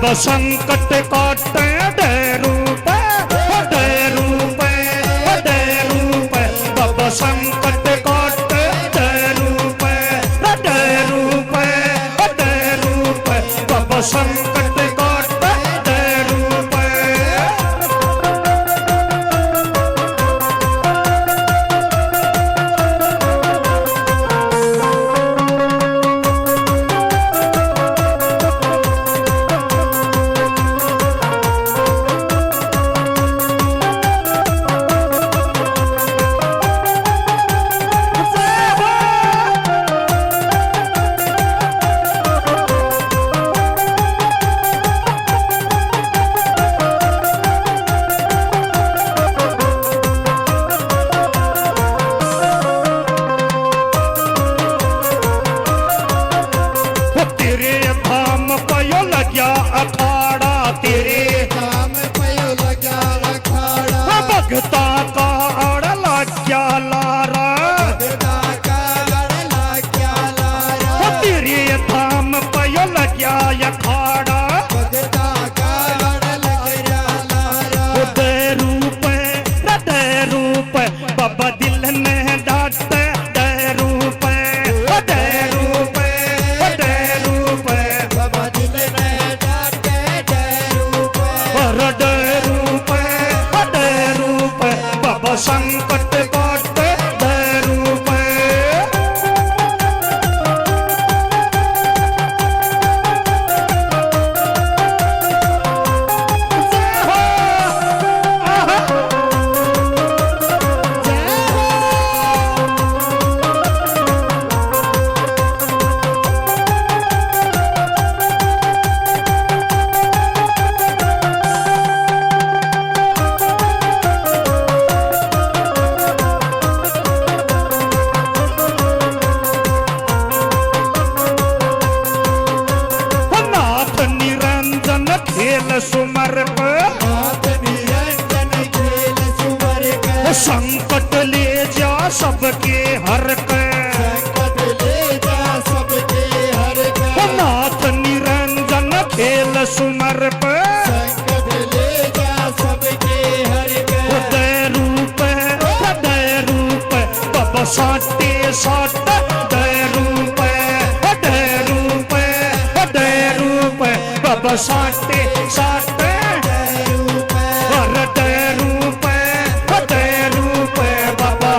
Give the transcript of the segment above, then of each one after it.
बाबा संकट काटे डेरू पे बाबा संकट काटे डेरू पे बाबा संकट काटे डेरू पे। अखाड़ा तेरे धाम पयो लग्या अखाड़ा भगता का अड़ लाग्या लारा भगता का अड़ लाग्या लारा तेरे धाम पयो लग्या अखाड़ा भगता का अड़ लाग्या लारा दे रूप बाबा दिल ने डांटे दे रूप बाबा दिल ने बाबा संकट काटे डेरू पे। खेल सुमर निरंजन खेल सुमर संकट ले जा सबके हर संकट ले जा सबके हर नाथ निरंजन खेल सुमर संकट ले जा सबके हर दे रूप बाबा साटे साट दे रूप बाबा साटे साट बाबा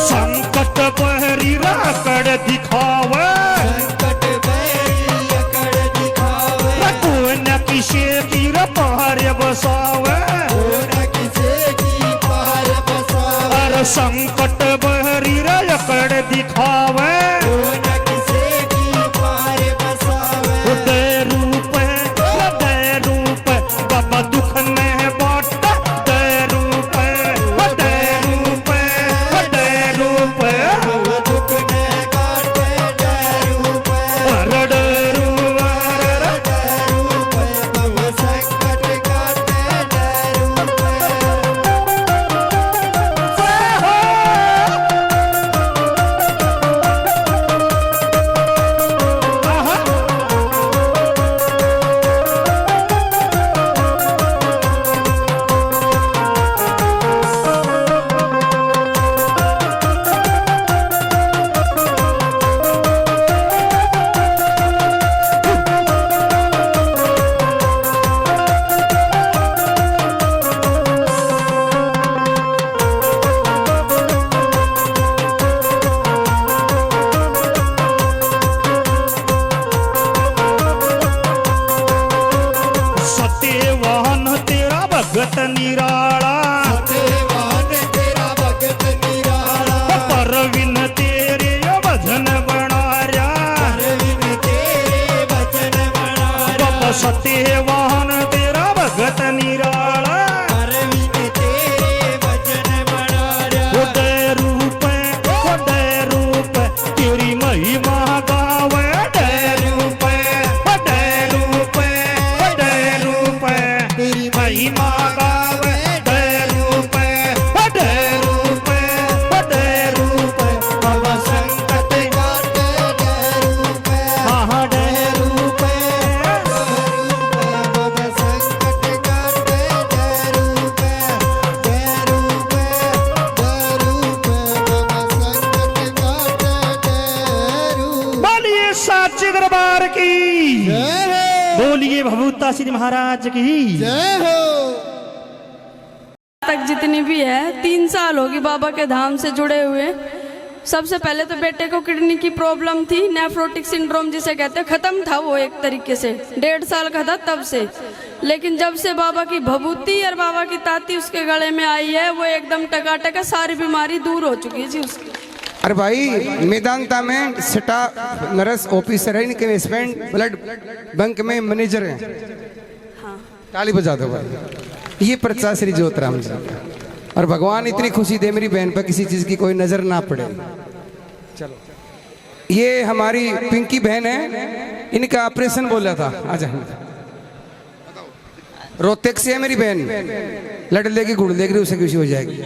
संकट काटे डेरू दिखावे संकट बैरी अकड़ दिखावे न किसे की पहाड़ बसावे किसे की पार बसावे अरे संकट बहरी अकड़ दिखावे किसे की पार बसावे दे रूप बाबा दुख ने बाट दे रूप दुख ने काटे डेरू बाबा संकट काटे डेरू सत्यवान तेरा भगत निराला अरविंद तेरे वचन बनारा उदय रूप तेरी महिमा गावे उदय रूप तेरी महिमा गावे उदय रूप बाबा संकट काटे रूप हाँ डय रूप बाबा संकट काटे रूप बाबा संकट काटे रूप। बोलिए साचे दरबार की जय हो बोलिए भभूता श्री महाराज की जय हो। तक जितनी भी है 3 साल होगी बाबा के धाम से जुड़े हुए। सबसे पहले तो बेटे को किडनी की प्रॉब्लम थी, नेफ्रोटिक सिंड्रोम जिसे कहते हैं, खत्म था वो एक तरीके से, 1.5 साल का था तब से। लेकिन जब से बाबा की भभूति और बाबा की ताती उसके गले में आई है, वो एकदम टकाटक सारी बीमारी दूर हो चुकी है जी उसकी। अरे भाई मेदांता में स्टा नर्स ऑफिसर है, इनके इन्वेस्टमेंट ब्लड बैंक में मैनेजर हैं। ताली बजा दो भाई। ये पर्चा श्री ज्योतिराम जी का। और भगवान इतनी खुशी दे मेरी बहन पर किसी चीज की कोई नजर ना पड़े। चलो ये हमारी पिंकी बहन है, इनका ऑपरेशन बोला था। आजा रोहतक से है मेरी बहन, लड़ लेगी गुड़ लेगी उसे खुशी हो जाएगी।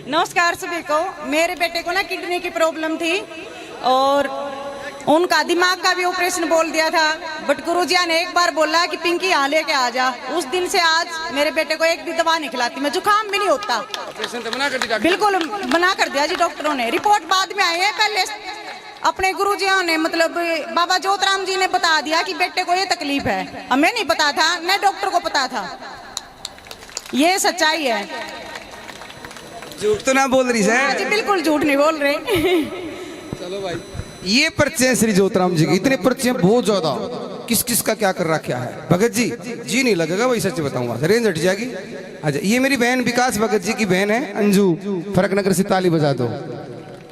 नमस्कार सभी को। मेरे बेटे को ना किडनी की प्रॉब्लम थी और उनका दिमाग का भी ऑपरेशन बोल दिया था, बट गुरुजी ने एक बार बोला कि पिंकी यहाँ लेके आ जा। उस दिन से आज मेरे बेटे को एक भी दवा नहीं खिलाती मैं, जुकाम भी नहीं होता। ऑपरेशन तो मना कर दिया, बिल्कुल मना कर दिया जी डॉक्टरों ने। रिपोर्ट बाद में आई है, पहले अपने गुरुजियों ने मतलब बाबा ज्योतिराम जी ने बता दिया कि बेटे को ये तकलीफ है। हमें नहीं पता था, न डॉक्टर को पता था। ये सच्चाई है झूठ तो ना बोल रही जी, है। बिल्कुल झूठ नहीं बोल रहे। चलो भाई ये पर्चे हैं श्री ज्योतिराम जी के, इतने पर्चे हैं बहुत ज्यादा। किस किस का क्या कर रखा है भगत जी जी नहीं लगेगा वही सच बताऊंगा, रेंज हट जाएगी। अच्छा ये मेरी बहन विकास भगत जी की बहन है अंजू, फरकनगर से। ताली बजा दो।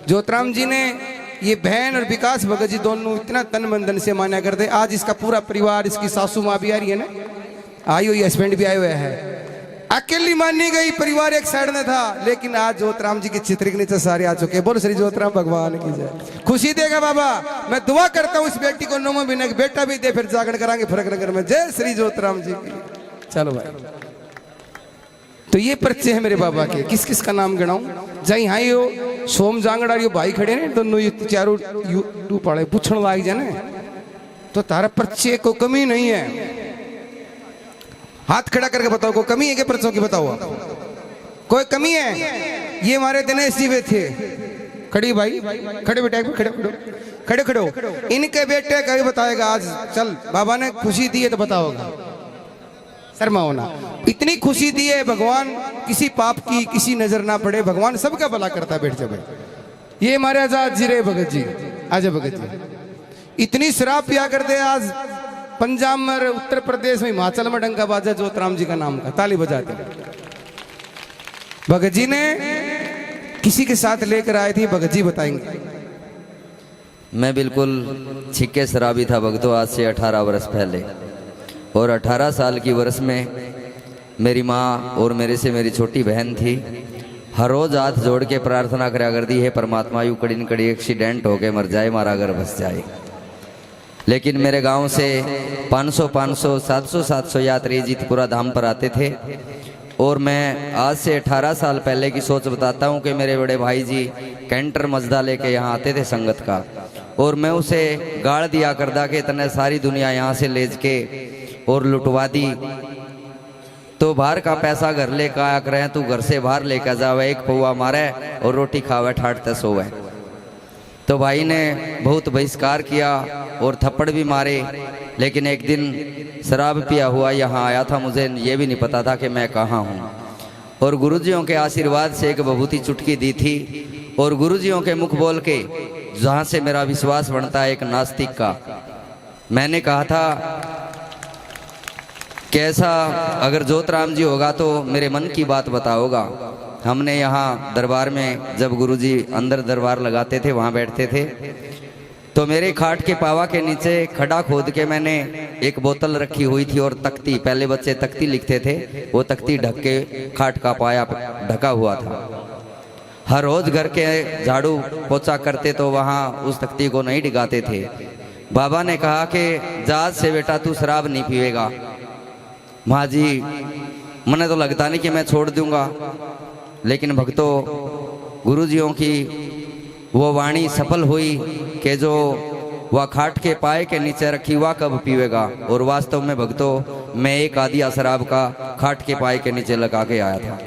ज्योतिराम जी ने ये बहन और विकास भगत जी दोनों इतना तन मन धन से मान्या करते। आज इसका पूरा परिवार, इसकी सासू माँ भी आ रही है ना, आई हुई, हस्बैंड भी आए हुए हैं। अकेली मानी गई, परिवार एक साइड में था, लेकिन आज ज्योतिराम जी के चित्र के नीचे सारे आ चुके हैं। बोलो श्री ज्योतिराम भगवान की जय। खुशी देगा बाबा। मैं दुआ करता हूँ इस बेटी को 9 महीने का बेटा भी दे, फिर जागरण करांगे फरकनगर में। जय श्री ज्योतिराम जी की। चलो भाई तो ये पर्चे हैं मेरे बाबा के। किस किस का नाम गिनाऊं? जय हाँ यो सोम जांगड़ा यो भाई खड़े ने दोनों, ये चारों यू पड़े पूछने लाग जाने तो तारा पर्चे को कमी नहीं है। हाथ खड़ा करके बताओ कोई कमी है क्या पर्चों की? बताओ कोई कमी है? ये हमारे दिनेश जी वे थे। खड़ी भाई, खड़े बेटा, खड़े खड़े खड़े हो। इनके बेटे का भी बताएगा आज। चल बाबा ने खुशी दी है तो बताओगा, शर्मा होना। इतनी खुशी दी है भगवान, किसी पाप की किसी नजर ना पड़े। भगवान सबका भला करता है। बैठ जा भाई। ये हमारे आजाद जी रहे भगत जी। आजा भगत जी। इतनी शराब पिया करते आज पंजाब में, उत्तर प्रदेश में, हिमाचल में डंका बाजा ज्योतिराम जी का नाम का। ताली बजाते। भगत जी ने किसी के साथ लेकर आए थे, भगत जी बताएंगे। मैं बिल्कुल छिक्के शराबी था भगतों, आज से 18 वर्ष पहले। और 18 साल की वर्ष में मेरी माँ और मेरे से मेरी छोटी बहन थी। हर रोज हाथ जोड़ के प्रार्थना करा कर दी है परमात्मा यू कड़ी न कड़ी एक्सीडेंट होके मर जाए, मारा घर बस जाए। लेकिन मेरे गांव से 500 700 यात्री जीतपुरा धाम पर आते थे। और मैं आज से 18 साल पहले की सोच बताता हूं कि मेरे बड़े भाई जी कैंटर मजदा लेके यहाँ आते थे संगत का, और मैं उसे गाड़ दिया करदा कि इतने सारी दुनिया यहाँ से ले के और लुटवा दी, तो बाहर का पैसा घर लेकर आया करें, तू घर से बाहर लेकर जावे, एक पौवा मारे और रोटी खावे, ठाटते सोवे। तो भाई ने बहुत बहिष्कार किया और थप्पड़ भी मारे। लेकिन एक दिन शराब पिया हुआ यहाँ आया था, मुझे ये भी नहीं पता था कि मैं कहाँ हूँ। और गुरुजियों के आशीर्वाद से एक विभूति चुटकी दी थी। और गुरुजियों के मुख बोल के जहाँ से मेरा विश्वास बनता है एक नास्तिक का, मैंने कहा था कैसा अगर ज्योतिराम जी होगा तो मेरे मन की बात बताओगा। हमने यहाँ दरबार में जब गुरुजी अंदर दरबार लगाते थे वहाँ बैठते थे, तो मेरे खाट के पावा के नीचे खड्डा खोद के मैंने एक बोतल रखी हुई थी और तख्ती, पहले बच्चे तख्ती लिखते थे, वो तख्ती ढक के खाट का पाया ढका हुआ था। हर रोज घर के झाड़ू पोछा करते तो वहाँ उस तख्ती को नहीं डिगाते थे। बाबा ने कहा कि जात से बेटा तू शराब नहीं पीएगा। माँ जी मने तो लगता नहीं कि मैं छोड़ दूंगा, लेकिन भक्तों गुरुजियों की वो वाणी सफल हुई कि जो वह खाट के पाए के नीचे रखी वह कब पीवेगा। और वास्तव में भक्तों मैं एक आदिया शराब का खाट के पाए के नीचे लगा के आया था।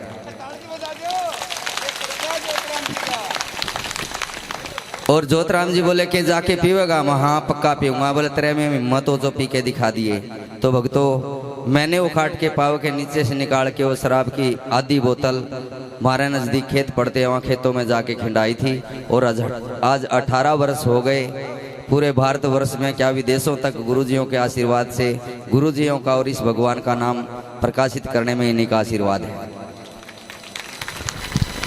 और ज्योतराम जी बोले कि जाके पीवेगा? मैं हाँ पक्का पीऊंगा। बोले तेरे में हिम्मत हो जो पी के दिखा दिए। तो भक्तों मैंने वो खाट के पाव के नीचे से निकाल के वो शराब की आधी बोतल हमारे नज़दीक खेत पड़ते हैं, वहाँ खेतों में जाके खिंडाई थी। और आज 18 वर्ष हो गए। पूरे भारतवर्ष में क्या विदेशों तक गुरुजियों के आशीर्वाद से गुरुजियों का और इस भगवान का नाम प्रकाशित करने में इन्हीं का आशीर्वाद है।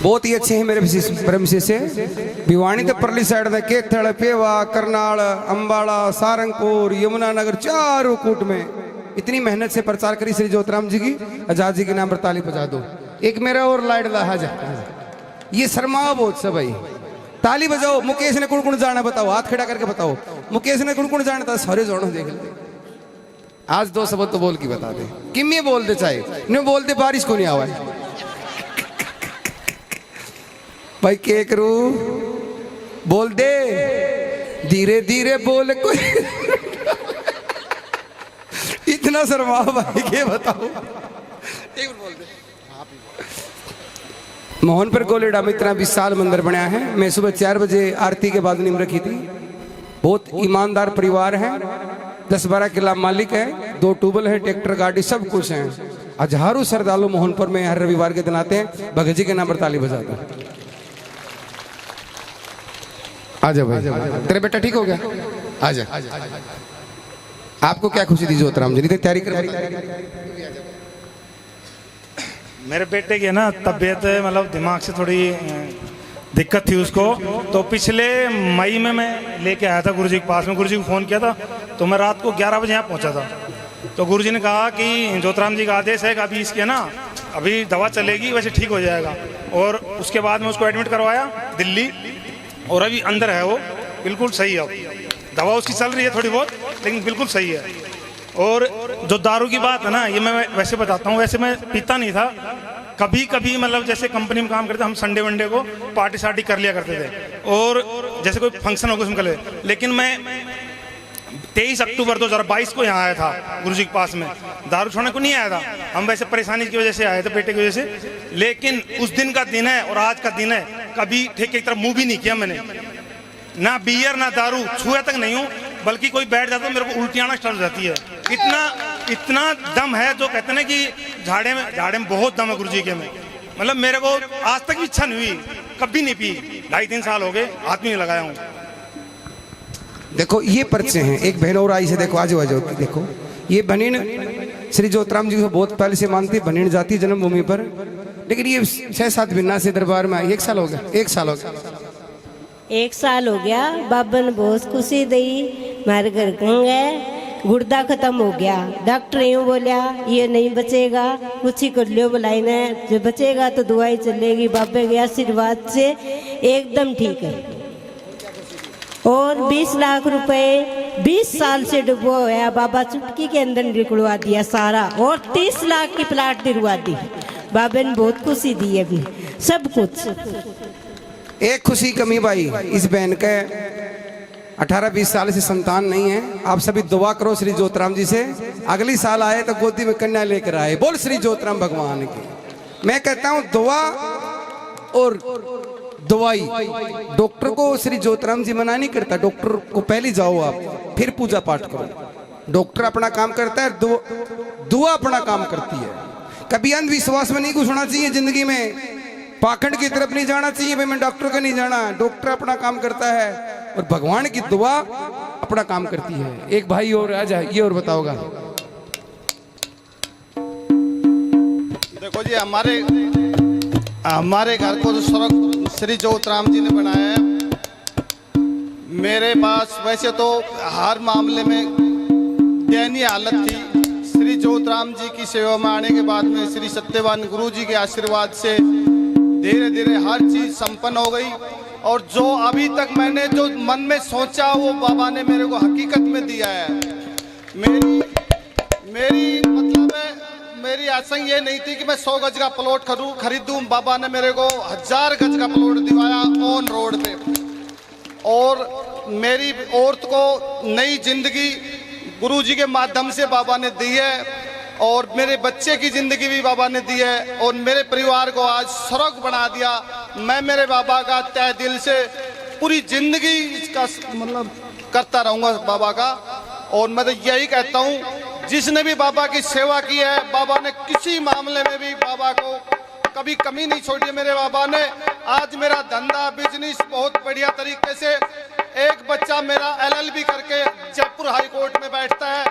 बहुत ही अच्छे हैं मेरे परम शिष्य। भिवानी तो परली साइड में केथड़, पेवा, करनाल, अंबाला, सारंगपुर, यमुनानगर चारों कूट में इतनी मेहनत से प्रचार करी श्री ज्योतिराम जी की। आजाद जी के नाम पर ताली बजा दो। एक मेरा और लाडला हाजा, ये शर्मा बहुत सब भाई, ताली बजाओ। मुकेश ने कुण कुण जाना बताओ, हाथ खड़ा करके बताओ। मुकेश ने कुण कुण जाना था? सारे जोड़ो देख ले। आज 2 शब्द तो बोल के बता दे। किम्मे बोल दे, चाहे नहीं बोल दे, बारिश को नहीं आवा भाई। के करू बोल दे, धीरे धीरे बोल कोई इतना शर्मा भाई के बताओ। एक बोल दे। मोहनपुर गोलेडा में इतना विशाल मंदिर बनाया है। मैं सुबह 4 बजे आरती के बाद नींद रखी थी। बहुत ईमानदार परिवार है, 10-12 किला मालिक है, 2 ट्यूबवेल है, ट्रैक्टर गाड़ी सब कुछ है। हजारों श्रद्धालु मोहनपुर में हर रविवार के दिन आते हैं। भगत जी के नाम पर ताली बजा दो। आजा भाई, तेरे बेटा ठीक हो गया? आजा। आपको क्या खुशी दी ज्योतिराम जी? तैयारी कर। मेरे बेटे की ना तबीयत मतलब दिमाग से थोड़ी दिक्कत थी उसको। तो पिछले मई में मैं लेके आया था गुरुजी के पास में। गुरुजी को फ़ोन किया था तो मैं रात को 11 बजे यहाँ पहुँचा था। तो गुरुजी ने कहा कि ज्योतिराम जी का आदेश है कि अभी इसके ना अभी दवा चलेगी, वैसे ठीक हो जाएगा। और उसके बाद में उसको एडमिट करवाया दिल्ली, और अभी अंदर है वो, बिल्कुल सही है। अब दवा उसकी चल रही है थोड़ी बहुत, लेकिन बिल्कुल सही है। और जो दारू की बात है ना, ये मैं वैसे बताता हूँ। वैसे मैं पीता नहीं था, कभी कभी मतलब जैसे कंपनी में काम करते हम संडे वनडे को पार्टी शार्टी कर लिया करते थे, और जैसे कोई फंक्शन हो गया उसमें कर ले। लेकिन मैं 23 अक्टूबर 2022 को यहाँ आया था गुरुजी के पास में। दारू छोड़ने को नहीं आया था, हम वैसे परेशानी की वजह से आए थे, पेटे की वजह से। लेकिन उस दिन का दिन है और आज का दिन है, कभी ठेके की तरफ मुंह भी नहीं किया मैंने। ना बियर ना दारू छुआ तक नहीं हूँ, बल्कि कोई बैठ जाता है मेरे को उल्टी आना स्टार्ट हो जाती है। इतना दम है, जो कहते हैं कि झाड़े में बहुत दम है गुरुजी के में। मतलब मेरे को आज तक भी इच्छा नहीं हुई, कभी नहीं पी। 2.5-3 साल हो गए, हाथ भी नहीं लगाया हूँ। देखो ये पर्चे हैं। एक बहन और आई से, देखो आज देखो ये बहन श्री ज्योतिराम जी को बहुत पहले से मानती, बहन जाती जन्मभूमि पर। लेकिन ये 6-7 महीना से दरबार में आई। 1 साल हो गया। 1 साल हो गया। बाबा ने बहुत खुशी दी। हमारे घर गए, गुर्दा खत्म हो गया। डॉक्टर यूँ बोलिया ये नहीं बचेगा, कुछ ही कर लियो बुलाई ने, जो बचेगा तो दवाई चलेगी। बाबे के आशीर्वाद से एकदम ठीक है। और 20 लाख रुपए 20 साल से डूबा हुआ बाबा चुटकी के अंदर निकलवा दिया सारा, और 30 लाख की प्लाट दिलवा दी। बाबा ने बहुत खुशी दी अभी सब कुछ। एक खुशी कमी भाई, इस बहन के 18-20 साल से संतान नहीं है। आप सभी दुआ करो श्री ज्योतिराम जी से, अगली साल आए तो गोदी में कन्या लेकर आए। बोल श्री ज्योतिराम भगवान की। मैं कहता हूं दुआ और दवाई, डॉक्टर को श्री ज्योतिराम जी मना नहीं करता। डॉक्टर को पहले जाओ आप, फिर पूजा पाठ करो। डॉक्टर अपना काम करता है, दुआ अपना काम करती है। कभी अंधविश्वास में नहीं घुसना चाहिए जिंदगी में, पाखंड की तरफ नहीं जाना चाहिए। भाई मैं डॉक्टर का नहीं जाना, डॉक्टर अपना काम करता है और भगवान की दुआ अपना काम करती है। एक भाई और आ जाए, ये और बताओगा। देखो जी, हमारे घर को जो श्री ज्योतिराम जी ने बनाया है, मेरे पास वैसे तो हर मामले में दयनीय हालत थी। श्री ज्योतराम जी की सेवा में आने के बाद में श्री सत्यवान गुरु जी के आशीर्वाद से धीरे धीरे हर चीज संपन्न हो गई। और जो अभी तक मैंने जो मन में सोचा वो बाबा ने मेरे को हकीकत में दिया है। मेरी मतलब है, मेरी आशा ये नहीं थी कि मैं 100 गज का प्लॉट खरीदूं। बाबा ने मेरे को 1000 गज का प्लॉट दिवाया ऑन रोड पे। और मेरी औरत को नई जिंदगी गुरु जी के माध्यम से बाबा ने दी है। और मेरे बच्चे की जिंदगी भी बाबा ने दी है। और मेरे परिवार को आज स्वर्ग बना दिया। मैं मेरे बाबा का तहे दिल से पूरी जिंदगी इसका मतलब करता रहूंगा बाबा का। और मैं तो यही कहता हूँ, जिसने भी बाबा की सेवा की है, बाबा ने किसी मामले में भी बाबा को कभी कमी नहीं छोड़ी मेरे बाबा ने। आज मेरा धंधा बिजनेस बहुत बढ़िया तरीके से, एक बच्चा मेरा LLB करके जयपुर हाई कोर्ट में बैठता है।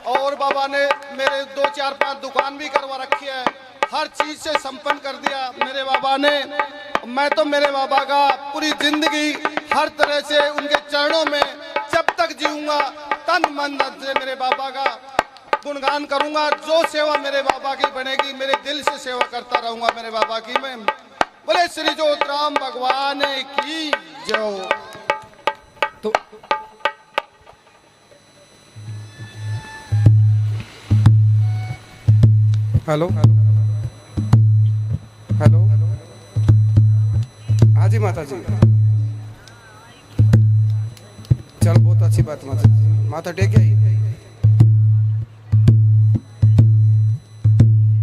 और बाबा ने मेरे 2 4 5 दुकान भी करवा रखी है। हर चीज से संपन्न कर दिया मेरे बाबा ने। मैं तो मेरे बाबा का पूरी जिंदगी हर तरह से उनके चरणों में जब तक जीऊंगा तन मन धन से मेरे बाबा का गुणगान करूंगा। जो सेवा मेरे बाबा की बनेगी, मेरे दिल से सेवा करता रहूंगा मेरे बाबा की। मैं बोले श्री ज्योतराम भगवान की जय। तो हेलो हेलो, हाँ जी माता जी, चलो बहुत अच्छी बात माता जी। माता टेक आई,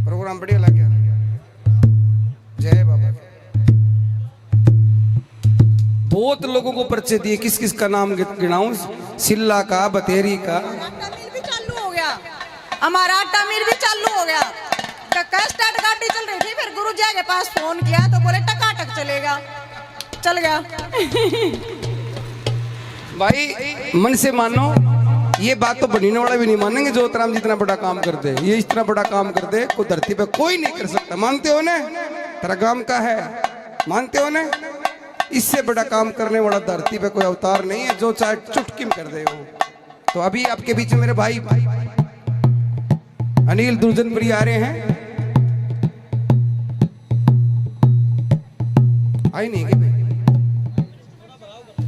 प्रोग्राम बढ़िया लग गया। जय बाबा। बहुत लोगों को परिचय दिए, किस किस का नाम गिनाऊं? सिल्ला का, बतेरी का। आटा मिल भी चालू हो गया, हमारा आटा मिल भी चालू हो गया। स्टार्ट गाड़ी चल रही थी, फिर गुरु जी के पास फोन किया तो बोले टकाटक चलेगा, चल गया। भाई मन से मानो, ये बात तो बनने वाला भी नहीं मानेंगे। ज्योतिराम जी इतना बड़ा काम कर दे, ये इतना बड़ा काम कर दे, को धरती पे कोई नहीं कर सकता। मानते हो ना? तेरा काम का है, मानते हो ना? इससे बड़ा काम करने वाला धरती पे कोई अवतार नहीं है, जो चाहे चुटकी में कर दे वो। तो अभी आपके बीच में मेरे भाई अनिल दुर्जनपुरी आ रहे हैं। आई नहीं क्या?